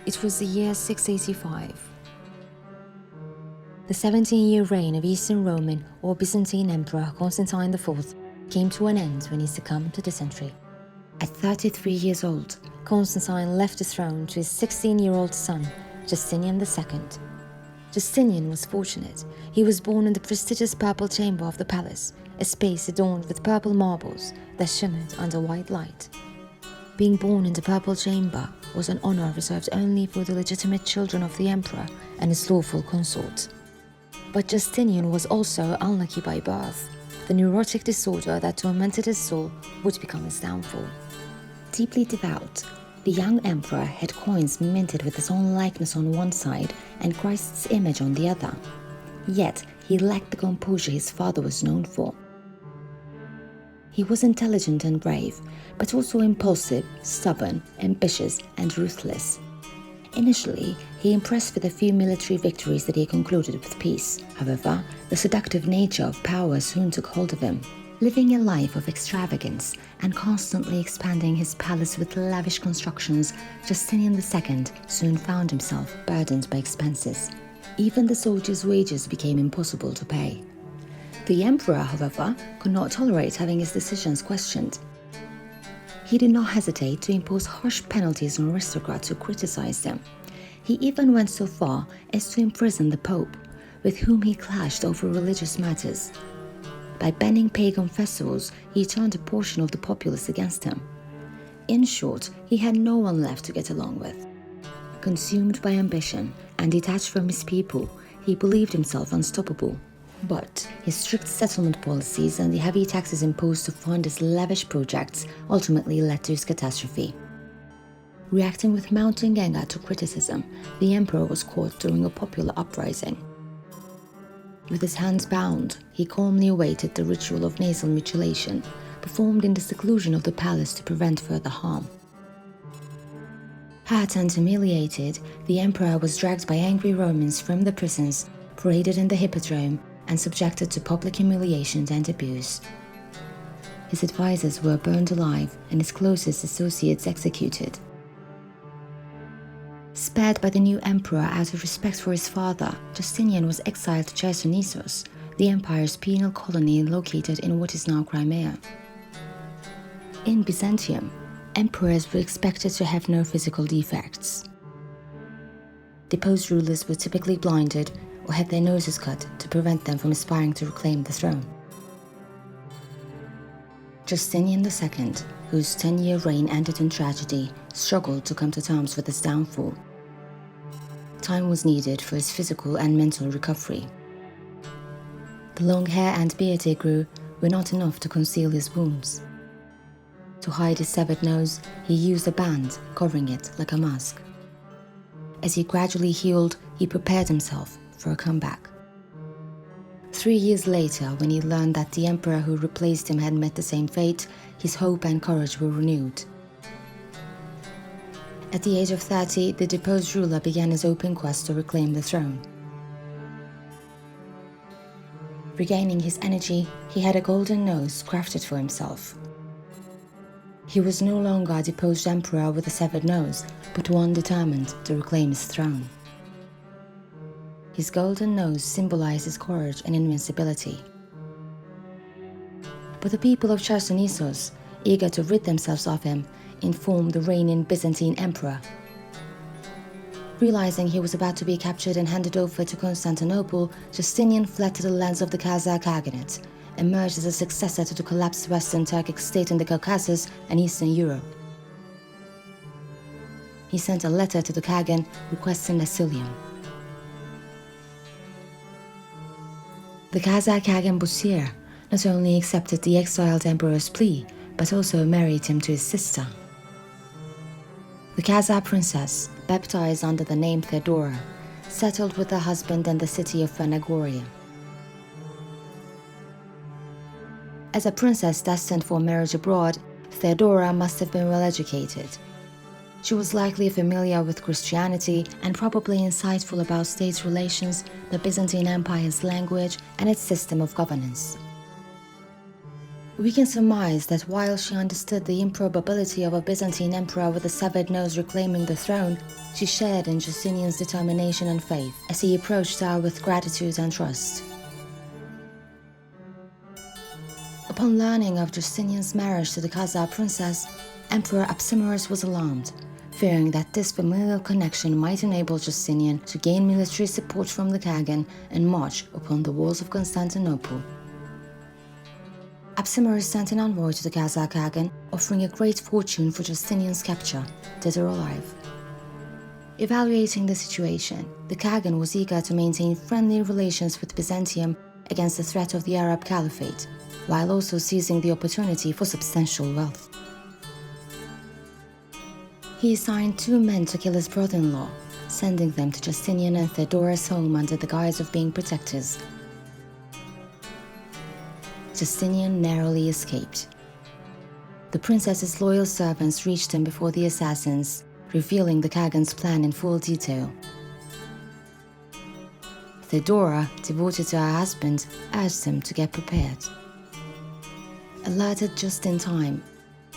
It was the year 685. The 17-year reign of Eastern Roman or Byzantine Emperor Constantine IV came to an end when he succumbed to dysentery. At 33 years old, Constantine left the throne to his 16-year-old son, Justinian II. Justinian was fortunate. He was born in the prestigious purple chamber of the palace, a space adorned with purple marbles that shimmered under white light. Being born in the purple chamber was an honor reserved only for the legitimate children of the emperor and his lawful consort. But Justinian was also unlucky by birth. The neurotic disorder that tormented his soul would become his downfall. Deeply devout, the young emperor had coins minted with his own likeness on one side and Christ's image on the other. Yet, he lacked the composure his father was known for. He was intelligent and brave, but also impulsive, stubborn, ambitious, and ruthless. Initially, he impressed with a few military victories that he concluded with peace. However, the seductive nature of power soon took hold of him. Living a life of extravagance and constantly expanding his palace with lavish constructions, Justinian II soon found himself burdened by expenses. Even the soldiers' wages became impossible to pay. The emperor, however, could not tolerate having his decisions questioned. He did not hesitate to impose harsh penalties on aristocrats who criticized him. He even went so far as to imprison the Pope, with whom he clashed over religious matters. By banning pagan festivals, he turned a portion of the populace against him. In short, he had no one left to get along with. Consumed by ambition and detached from his people, he believed himself unstoppable. But his strict settlement policies and the heavy taxes imposed to fund his lavish projects ultimately led to his catastrophe. Reacting with mounting anger to criticism, the emperor was caught during a popular uprising. With his hands bound, he calmly awaited the ritual of nasal mutilation, performed in the seclusion of the palace to prevent further harm. Hurt and humiliated, the emperor was dragged by angry Romans from the prisons, paraded in the hippodrome, and subjected to public humiliations and abuse. His advisors were burned alive and his closest associates executed. Spared by the new emperor out of respect for his father, Justinian was exiled to Chersonesos, the empire's penal colony located in what is now Crimea. In Byzantium, emperors were expected to have no physical defects. Deposed rulers were typically blinded or had their noses cut to prevent them from aspiring to reclaim the throne. Justinian II, whose 10-year reign ended in tragedy, struggled to come to terms with his downfall. Time was needed for his physical and mental recovery. The long hair and beard he grew were not enough to conceal his wounds. To hide his severed nose, he used a band, covering it like a mask. As he gradually healed, he prepared himself for a comeback. 3 years later, when he learned that the emperor who replaced him had met the same fate, his hope and courage were renewed. At the age of 30, the deposed ruler began his open quest to reclaim the throne. Regaining his energy, he had a golden nose crafted for himself. He was no longer a deposed emperor with a severed nose, but one determined to reclaim his throne. His golden nose symbolizes courage and invincibility. But the people of Chersonesos, eager to rid themselves of him, informed the reigning Byzantine emperor. Realizing he was about to be captured and handed over to Constantinople, Justinian fled to the lands of the Khazar Khaganate, emerged as a successor to the collapsed Western Turkic state in the Caucasus and Eastern Europe. He sent a letter to the Khagan requesting asylum. The Khazar Khagan Busir not only accepted the exiled emperor's plea, but also married him to his sister. The Khazar princess, baptized under the name Theodora, settled with her husband in the city of Phanagoria. As a princess destined for marriage abroad, Theodora must have been well educated. She was likely familiar with Christianity and probably insightful about state relations, the Byzantine Empire's language, and its system of governance. We can surmise that while she understood the improbability of a Byzantine emperor with a severed nose reclaiming the throne, she shared in Justinian's determination and faith as he approached her with gratitude and trust. Upon learning of Justinian's marriage to the Khazar princess, Emperor Apsimerus was alarmed, fearing that this familial connection might enable Justinian to gain military support from the Khagan and march upon the walls of Constantinople. Apsimerus sent an envoy to the Khazar Khagan, offering a great fortune for Justinian's capture, dead or alive. Evaluating the situation, the Khagan was eager to maintain friendly relations with Byzantium against the threat of the Arab Caliphate, while also seizing the opportunity for substantial wealth. He assigned 2 men to kill his brother-in-law, sending them to Justinian and Theodora's home under the guise of being protectors. Justinian narrowly escaped. The princess's loyal servants reached him before the assassins, revealing the Khagan's plan in full detail. Theodora, devoted to her husband, urged him to get prepared. Alerted just in time,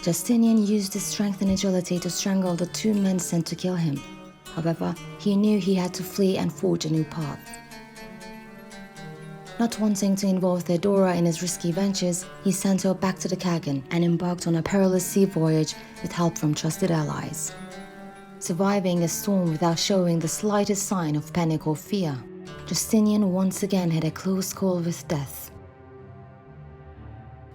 Justinian used his strength and agility to strangle the 2 men sent to kill him. However, he knew he had to flee and forge a new path. Not wanting to involve Theodora in his risky ventures, he sent her back to the Khagan and embarked on a perilous sea voyage with help from trusted allies. Surviving a storm without showing the slightest sign of panic or fear, Justinian once again had a close call with death.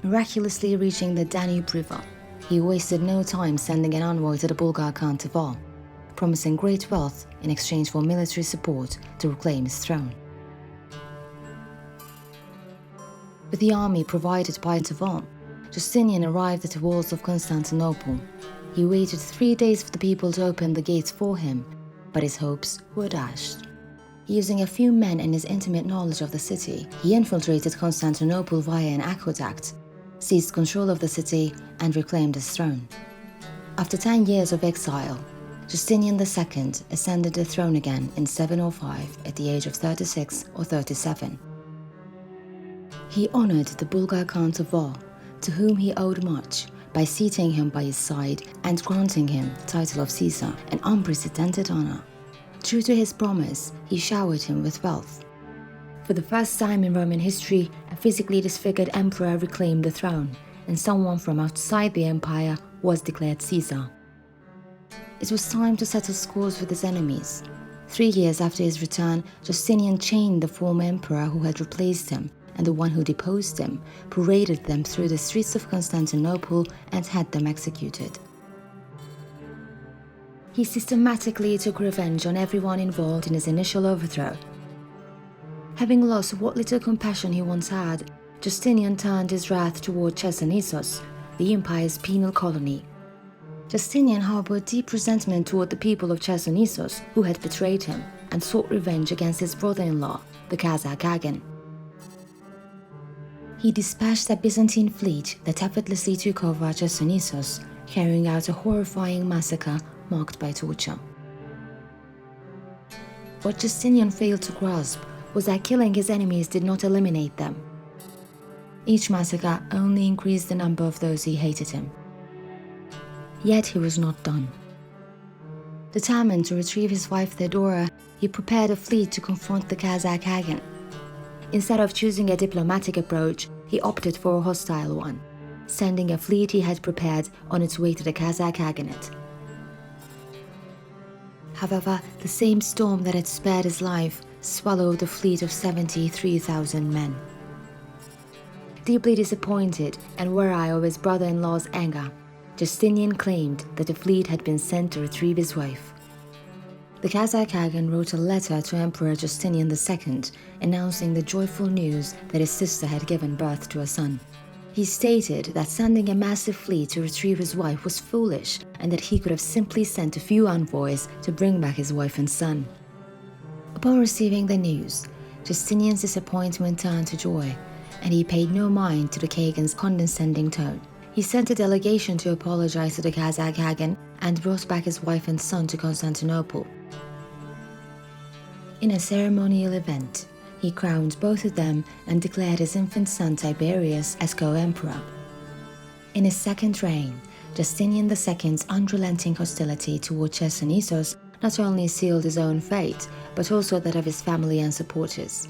Miraculously reaching the Danube River, he wasted no time sending an envoy to the Bulgar Khan Tervel, promising great wealth in exchange for military support to reclaim his throne. With the army provided by Tervel, Justinian arrived at the walls of Constantinople. He waited 3 days for the people to open the gates for him, but his hopes were dashed. Using a few men and his intimate knowledge of the city, he infiltrated Constantinople via an aqueduct, seized control of the city, and reclaimed his throne. After 10 years of exile, Justinian II ascended the throne again in 705 at the age of 36 or 37. He honored the Bulgar Khan Tervel, to whom he owed much, by seating him by his side and granting him the title of Caesar, an unprecedented honor. True to his promise, he showered him with wealth. For the first time in Roman history, a physically disfigured emperor reclaimed the throne, and someone from outside the empire was declared Caesar. It was time to settle scores with his enemies. 3 years after his return, Justinian chained the former emperor who had replaced him and the one who deposed him, paraded them through the streets of Constantinople, and had them executed. He systematically took revenge on everyone involved in his initial overthrow. Having lost what little compassion he once had, Justinian turned his wrath toward Chersonesos, the empire's penal colony. Justinian harbored deep resentment toward the people of Chersonesos, who had betrayed him, and sought revenge against his brother-in-law, the Khazar Khagan. He dispatched a Byzantine fleet that effortlessly took over Chersonesos, carrying out a horrifying massacre marked by torture. What Justinian failed to grasp was that killing his enemies did not eliminate them. Each massacre only increased the number of those who hated him. Yet he was not done. Determined to retrieve his wife Theodora, he prepared a fleet to confront the Khazar Khagan. Instead of choosing a diplomatic approach, he opted for a hostile one, sending a fleet he had prepared on its way to the Khazar Khaganate. However, the same storm that had spared his life swallowed a fleet of 73,000 men. Deeply disappointed and wary of his brother-in-law's anger, Justinian claimed that the fleet had been sent to retrieve his wife. The Khazar Khagan wrote a letter to Emperor Justinian II announcing the joyful news that his sister had given birth to a son. He stated that sending a massive fleet to retrieve his wife was foolish and that he could have simply sent a few envoys to bring back his wife and son. Upon receiving the news, Justinian's disappointment turned to joy, and he paid no mind to the Khagan's condescending tone. He sent a delegation to apologize to the Khazar Khagan and brought back his wife and son to Constantinople. In a ceremonial event, he crowned both of them and declared his infant son Tiberius as co-emperor, In his second reign, Justinian II's unrelenting hostility toward Chersonesos not only sealed his own fate, but also that of his family and supporters.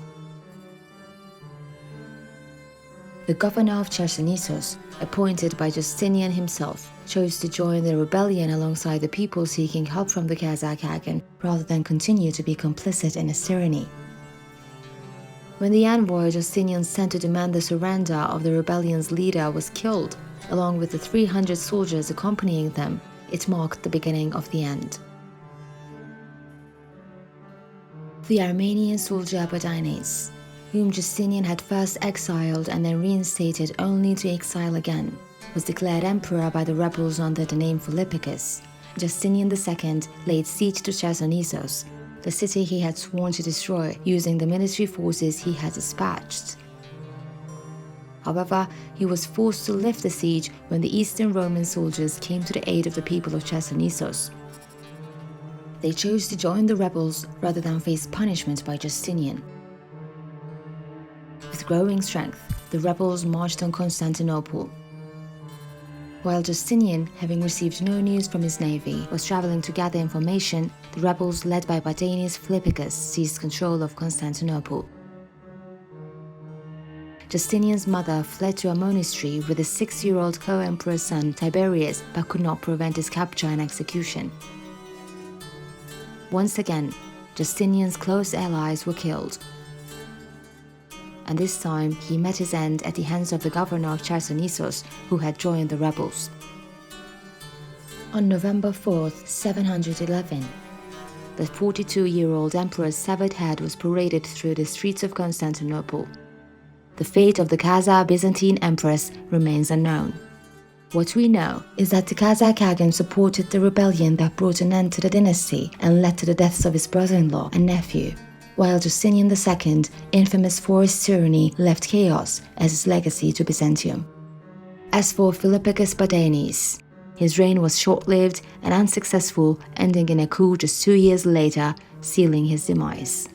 The governor of Chersonesos, appointed by Justinian himself, chose to join the rebellion alongside the people seeking help from the Khazar Khagan rather than continue to be complicit in his tyranny. When the envoy Justinian sent to demand the surrender of the rebellion's leader was killed, along with the 300 soldiers accompanying them, it marked the beginning of the end. The Armenian soldier Apodanes, whom Justinian had first exiled and then reinstated only to exile again, was declared emperor by the rebels under the name Philippicus. Justinian II laid siege to Chersonesos, the city he had sworn to destroy using the military forces he had dispatched. However, he was forced to lift the siege when the Eastern Roman soldiers came to the aid of the people of Chersonesos. They chose to join the rebels rather than face punishment by Justinian. With growing strength, the rebels marched on Constantinople. While Justinian, having received no news from his navy, was traveling to gather information, the rebels led by Apodanes Philippicus seized control of Constantinople. Justinian's mother fled to a monastery with his 6-year-old co-emperor's son Tiberius, but could not prevent his capture and execution. Once again, Justinian's close allies were killed. And this time he met his end at the hands of the governor of Chersonesos, who had joined the rebels. On November 4th, 711, the 42-year-old emperor's severed head was paraded through the streets of Constantinople. The fate of the Khazar Byzantine Empress remains unknown. What we know is that the Khazar Khagan supported the rebellion that brought an end to the dynasty and led to the deaths of his brother-in-law and nephew, while Justinian II, infamous for his tyranny, left chaos as his legacy to Byzantium. As for Philippicus Apodanes, his reign was short-lived and unsuccessful, ending in a coup just 2 years later, sealing his demise.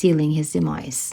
Sealing his demise.